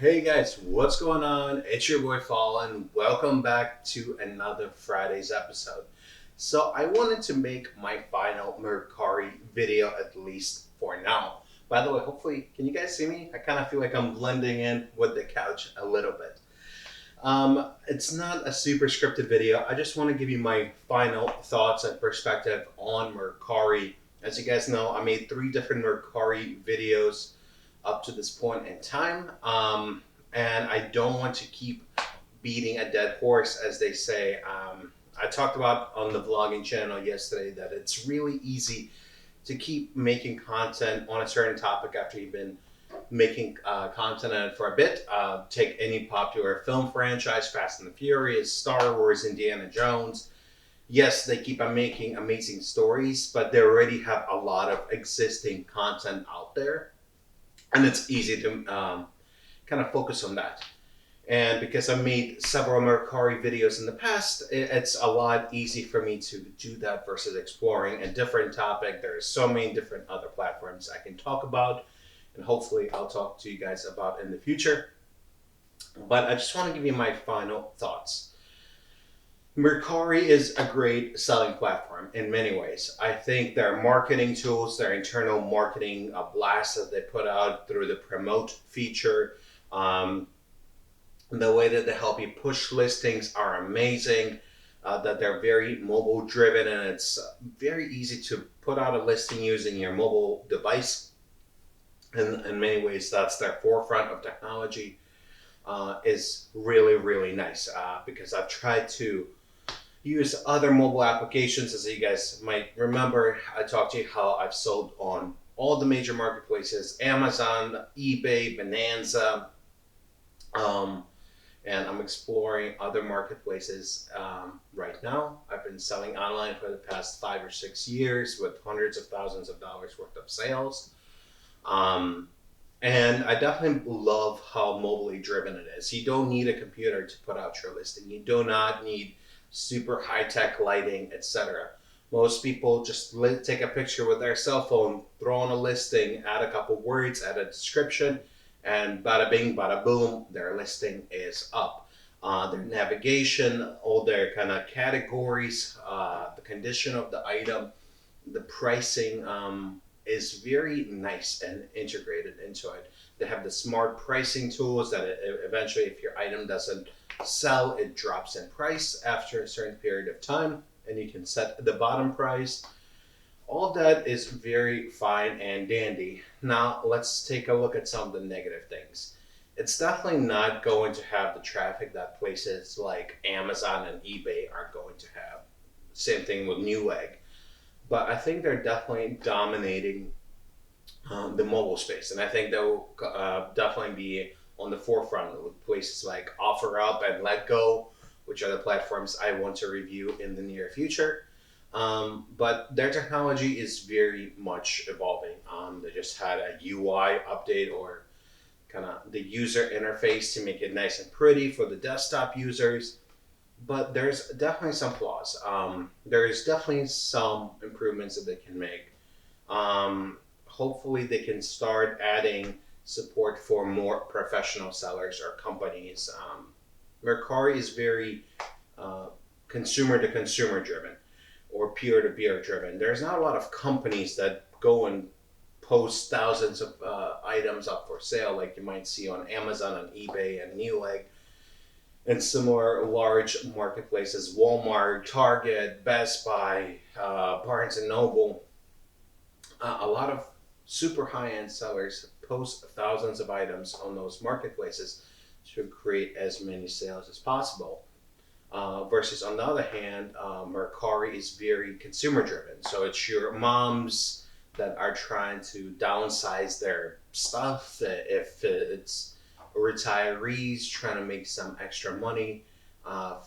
Hey guys, what's going on? It's your boy Fallen. Welcome back to another Friday's episode. So I wanted to make my final Mercari video at least for now. By the way, hopefully, can you guys see me? I kind of feel like I'm blending in with the couch a little bit. It's not a super scripted video. I just want to give you my final thoughts and perspective on Mercari. As you guys know, I made three different Mercari videos up to this point in time. And I don't want to keep beating a dead horse, as they say. I talked about on the vlogging channel yesterday that it's really easy to keep making content on a certain topic after you've been making content on it for a bit. Take any popular film franchise, Fast and the Furious, Star Wars, Indiana Jones. Yes, they keep on making amazing stories, but they already have a lot of existing content out there, and it's easy to kind of focus on that. And because I made several Mercari videos in the past, it's a lot easy for me to do that versus exploring a different topic. There's so many different other platforms I can talk about, and hopefully I'll talk to you guys about in the future. But I just want to give you my final thoughts. Mercari is a great selling platform in many ways. I think their marketing tools, their internal marketing blast that they put out through the promote feature, um, the way that they help you push listings are amazing. That they're very mobile driven, and it's very easy to put out a listing using your mobile device. In many ways, that's their forefront of technology. Is really, really nice because I've tried to use other mobile applications. As you guys might remember, I talked to you how I've sold on all the major marketplaces: Amazon, eBay, Bonanza, um, and I'm exploring other marketplaces right now. I've been selling online for the past 5 or 6 years with hundreds of thousands of dollars worth of sales. Um, and I definitely love how mobily driven it is. You don't need a computer to put out your listing. You do not need super high tech lighting, etc. Most people just take a picture with their cell phone, throw on a listing, add a couple words, add a description, and bada bing, bada boom, their listing is up. Their navigation, all their kind of categories, the condition of the item, the pricing is very nice and integrated into it. They have the smart pricing tools that eventually, if your item doesn't sell, it drops in price after a certain period of time, and you can set the bottom price. All of that is very fine and dandy. Now, let's take a look at some of the negative things. It's definitely not going to have the traffic that places like Amazon and eBay are going to have. Same thing with Newegg. But I think they're definitely dominating the mobile space, and I think they'll definitely be on the forefront with places like OfferUp and LetGo, which are the platforms I want to review in the near future. But their technology is very much evolving. They just had a UI update, or kind of the user interface, to make it nice and pretty for the desktop users. But there's definitely some flaws. There's definitely some improvements that they can make. Hopefully, they can start adding support for more professional sellers or companies. Mercari is very consumer to consumer driven or peer to peer driven. There's not a lot of companies that go and post thousands of items up for sale like you might see on Amazon and eBay and Newegg and similar large marketplaces: Walmart, Target, Best Buy, Barnes and Noble. A lot of super high end sellers post thousands of items on those marketplaces to create as many sales as possible. Versus, on the other hand, Mercari is very consumer driven. So it's your moms that are trying to downsize their stuff. If it's retirees trying to make some extra money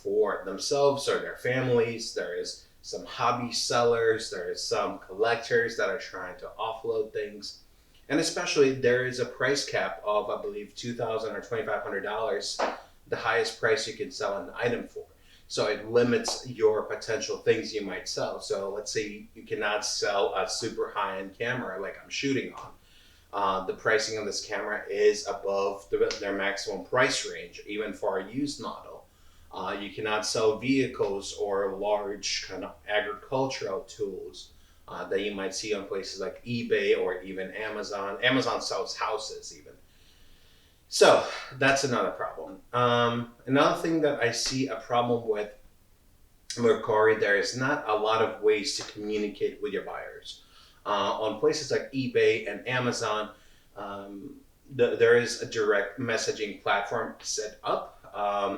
for themselves or their families, there is some hobby sellers, there is some collectors that are trying to offload things. And especially, there is a price cap of, I believe, $2,000 or $2,500, the highest price you can sell an item for. So it limits your potential things you might sell. So let's say you cannot sell a super high-end camera like I'm shooting on. The pricing of this camera is above their maximum price range, even for a used model. You cannot sell vehicles or large kind of agricultural tools that you might see on places like eBay or even Amazon. Amazon sells houses even. So that's another problem. Another thing that I see a problem with Mercari, there is not a lot of ways to communicate with your buyers. On places like eBay and Amazon, there is a direct messaging platform set up.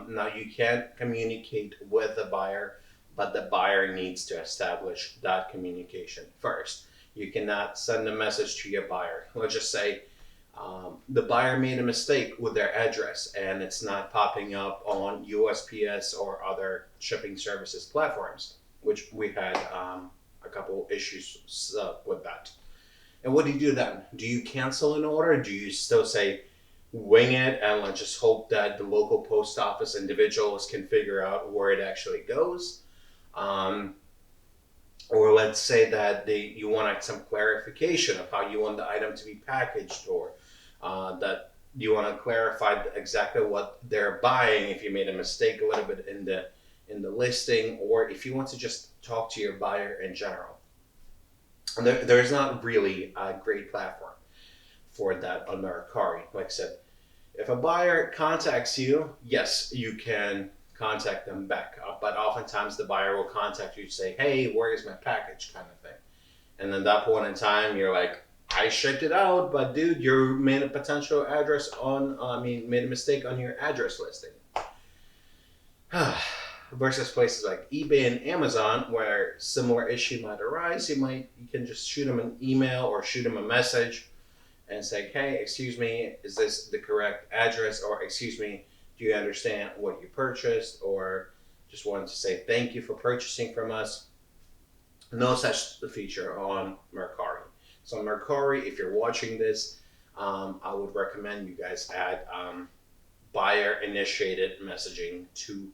Now you can communicate with the buyer, but the buyer needs to establish that communication first. You cannot send a message to your buyer. Let's just say the buyer made a mistake with their address and it's not popping up on USPS or other shipping services platforms, which we had a couple issues with that. And what do you do then? Do you cancel an order? Do you still say wing it and let's just hope that the local post office individuals can figure out where it actually goes? Um, or let's say that you want some clarification of how you want the item to be packaged, or that you want to clarify exactly what they're buying if you made a mistake a little bit in the listing, or if you want to just talk to your buyer in general. There's not really a great platform for that on Mercari. Like I said, if a buyer contacts you, yes, you can contact them back. But oftentimes the buyer will contact you to say, hey, where's my package, kind of thing. And then that point in time, you're like, I shipped it out, but dude, you made a potential address made a mistake on your address listing. Versus places like eBay and Amazon, where similar issue might arise, you can just shoot them an email or shoot them a message and say, hey, excuse me, is this the correct address? Or excuse me, do you understand what you purchased? Or just wanted to say thank you for purchasing from us. No such feature on Mercari. So Mercari, if you're watching this, I would recommend you guys add buyer initiated messaging to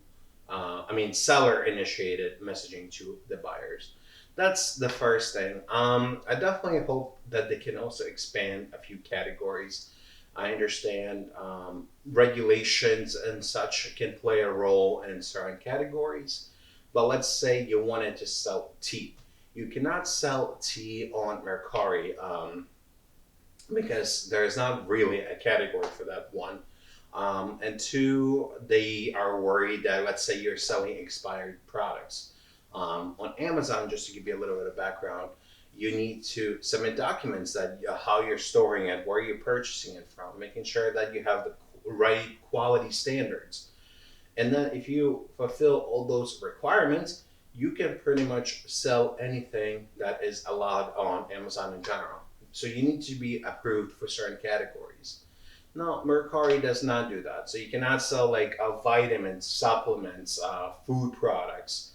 seller initiated messaging to the buyers. That's the first thing. I definitely hope that they can also expand a few categories. I understand regulations and such can play a role in certain categories, but let's say you wanted to sell tea. You cannot sell tea on Mercari because there's not really a category for that, one. And two, they are worried that, let's say you're selling expired products. On Amazon, just to give you a little bit of background, you need to submit documents that how you're storing it, where you're purchasing it from, making sure that you have the right quality standards. And then if you fulfill all those requirements, you can pretty much sell anything that is allowed on Amazon in general. So you need to be approved for certain categories. No, Mercari does not do that. So you cannot sell like vitamins, supplements, food products,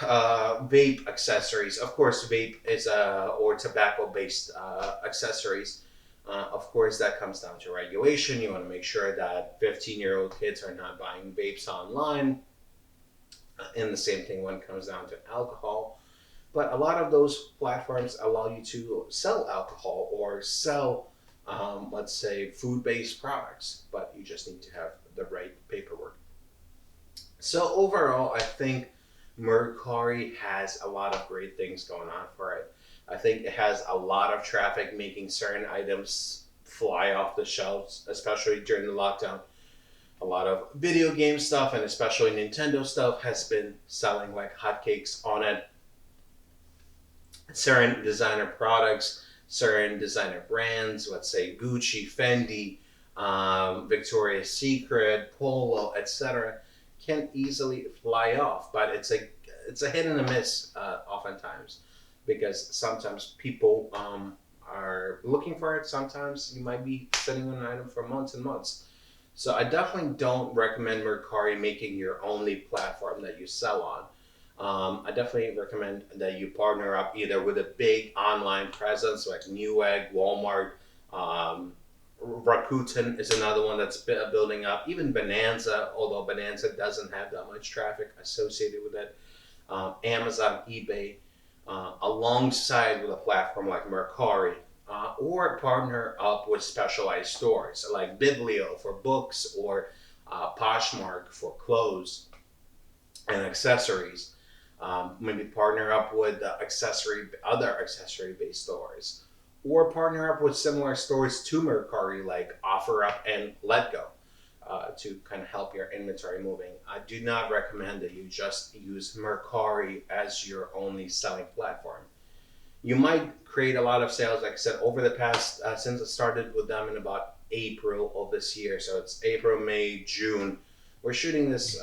vape accessories. Of course, vape is or tobacco-based accessories. Of course, that comes down to regulation. You want to make sure that 15-year-old kids are not buying vapes online. And the same thing when it comes down to alcohol. But a lot of those platforms allow you to sell alcohol or sell, let's say, food-based products, but you just need to have the right paperwork. So overall, I think Mercari has a lot of great things going on for it. I think it has a lot of traffic, making certain items fly off the shelves, especially during the lockdown. A lot of video game stuff and especially Nintendo stuff has been selling like hotcakes on it. Certain designer products, certain designer brands, let's say Gucci, Fendi, Victoria's Secret, Polo, etc., can easily fly off. But it's a hit and a miss oftentimes, because sometimes people are looking for it. Sometimes you might be sitting on an item for months and months. So I definitely don't recommend Mercari making your only platform that you sell on. I definitely recommend that you partner up either with a big online presence like Newegg, Walmart, Rakuten is another one that's building up. Even Bonanza, although Bonanza doesn't have that much traffic associated with it. Amazon, eBay, alongside with a platform like Mercari. or partner up with specialized stores like Biblio for books or Poshmark for clothes and accessories. Maybe partner up with other accessory-based stores, or partner up with similar stores to Mercari like OfferUp and LetGo to kind of help your inventory moving. I do not recommend that you just use Mercari as your only selling platform. You might create a lot of sales, like I said, over the past, since I started with them in about April of this year. So it's April, May, June. We're shooting this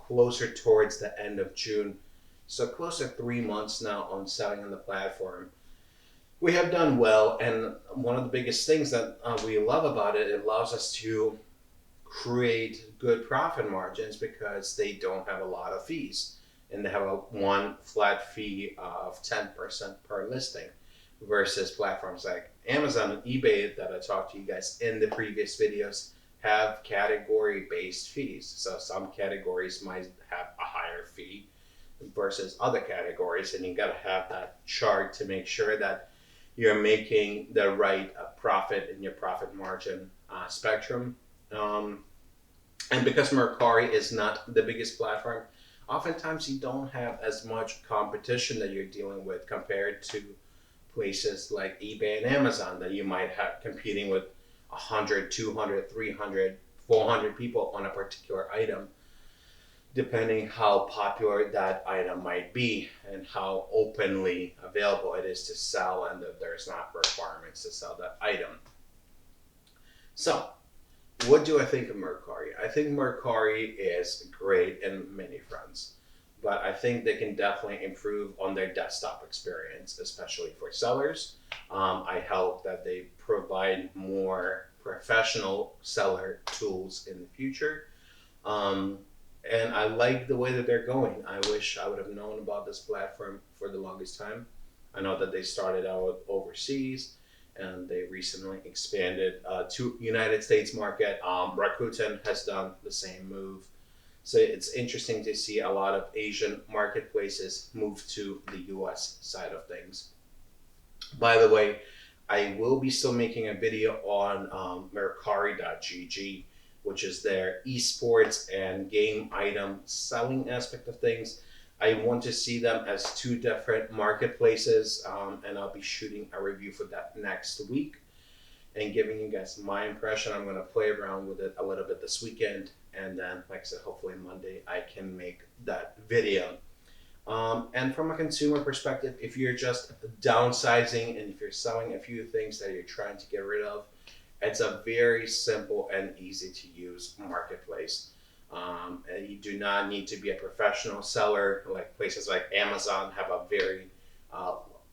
closer towards the end of June. So close to 3 months now on selling on the platform. We have done well, and one of the biggest things that we love about it, it allows us to create good profit margins because they don't have a lot of fees, and they have a one flat fee of 10% per listing versus platforms like Amazon and eBay that I talked to you guys in the previous videos have category based fees. So some categories might have a higher fee versus other categories, and you got to have that chart to make sure that you're making the right profit in your profit margin spectrum. And because Mercari is not the biggest platform, oftentimes you don't have as much competition that you're dealing with compared to places like eBay and Amazon that you might have competing with 100, 200, 300, 400 people on a particular item, depending how popular that item might be and how openly available it is to sell, and that there's not requirements to sell that item. So, what do I think of Mercari? I think Mercari is great in many fronts, but I think they can definitely improve on their desktop experience, especially for sellers. I hope that they provide more professional seller tools in the future. And I like the way that they're going. I wish I would have known about this platform for the longest time. I know that they started out overseas and they recently expanded to United States market. Rakuten has done the same move. So it's interesting to see a lot of Asian marketplaces move to the US side of things. By the way, I will be still making a video on Mercari.gg, which is their esports and game item selling aspect of things. I want to see them as two different marketplaces, and I'll be shooting a review for that next week and giving you guys my impression. I'm going to play around with it a little bit this weekend, and then, like I said, hopefully Monday I can make that video. And from a consumer perspective, if you're just downsizing and if you're selling a few things that you're trying to get rid of, it's a very simple and easy to use marketplace. And you do not need to be a professional seller. Like places like Amazon have a very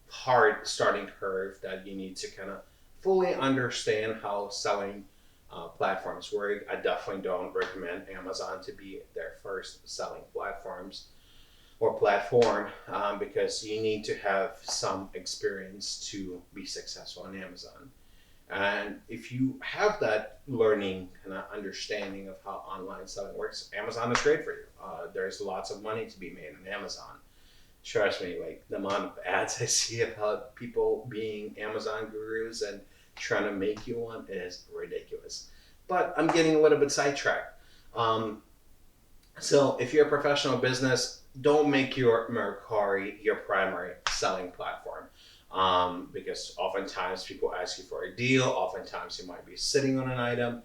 hard starting curve that you need to kind of fully understand how selling platforms work. I definitely don't recommend Amazon to be their first selling platform because you need to have some experience to be successful on Amazon. And if you have that learning and understanding of how online selling works, Amazon is great for you. There's lots of money to be made on Amazon. Trust me, like the amount of ads I see about people being Amazon gurus and trying to make you one is ridiculous. But I'm getting a little bit sidetracked. So if you're a professional business, don't make your Mercari your primary selling platform. Because oftentimes people ask you for a deal, oftentimes you might be sitting on an item.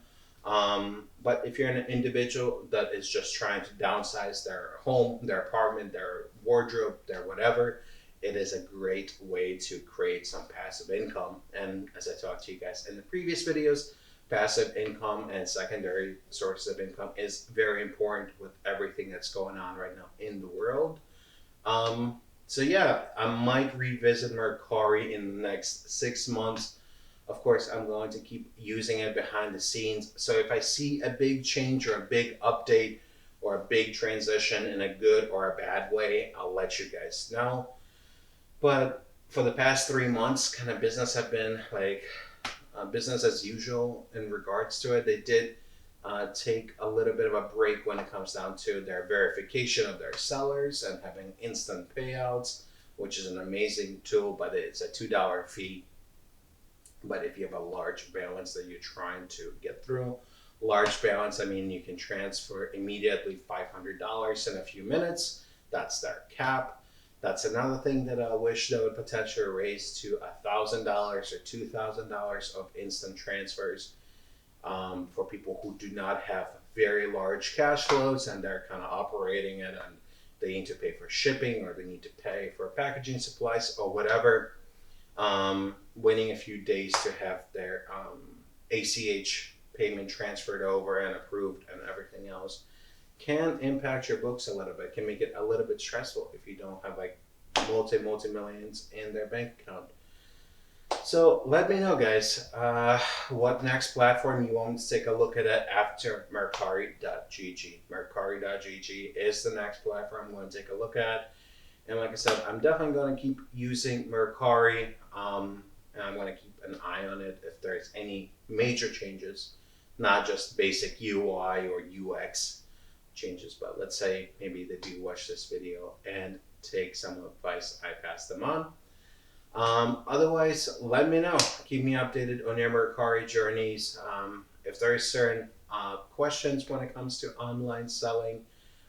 But if you're an individual that is just trying to downsize their home, their apartment, their wardrobe, their whatever, it is a great way to create some passive income. And as I talked to you guys in the previous videos, passive income and secondary sources of income is very important with everything that's going on right now in the world. So yeah, I might revisit Mercari in the next 6 months. Of course, I'm going to keep using it behind the scenes. So if I see a big change or a big update or a big transition in a good or a bad way, I'll let you guys know. But for the past 3 months, kind of business have been like business as usual in regards to it. They did take a little bit of a break when it comes down to their verification of their sellers and having instant payouts, which is an amazing tool, but it's a $2 fee But if you have a large balance that you're trying to get through, large balance, I mean, you can transfer immediately $500 in a few minutes. That's their cap. That's another thing that I wish they would potentially raise to $1,000 or $2,000 of instant transfers, for people who do not have very large cash flows and they're kind of operating it, and they need to pay for shipping or they need to pay for packaging supplies or whatever. Waiting a few days to have their ACH payment transferred over and approved and everything else can impact your books a little bit, can make it a little bit stressful if you don't have like multi millions in their bank account. So let me know, guys, what next platform you want me to take a look at it after Mercari.gg. Mercari.gg is the next platform I'm going to take a look at. And like I said, I'm definitely going to keep using Mercari, and I'm going to keep an eye on it if there's any major changes, not just basic UI or UX changes, but let's say maybe they do watch this video and take some advice I pass them on. Otherwise, let me know. Keep me updated on your Mercari journeys. If there are certain questions when it comes to online selling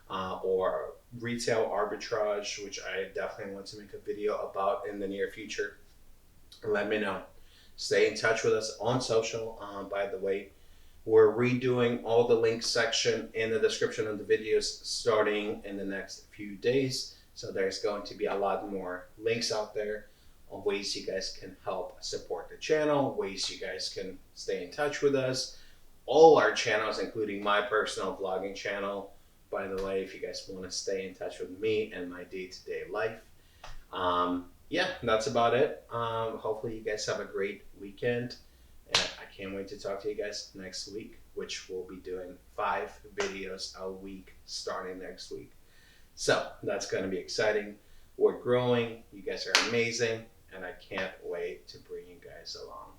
or retail arbitrage, which I definitely want to make a video about in the near future, let me know. Stay in touch with us on social. By the way, we're redoing all the links section in the description of the videos starting in the next few days. So there's going to be a lot more links out there on ways you guys can help support the channel, ways you guys can stay in touch with us. All our channels, including my personal vlogging channel, by the way, if you guys want to stay in touch with me and my day-to-day life. Yeah, that's about it. Hopefully you guys have a great weekend. And I can't wait to talk to you guys next week, which we'll be doing 5 videos a week starting next week. So that's going to be exciting. We're growing. You guys are amazing. And I can't wait to bring you guys along.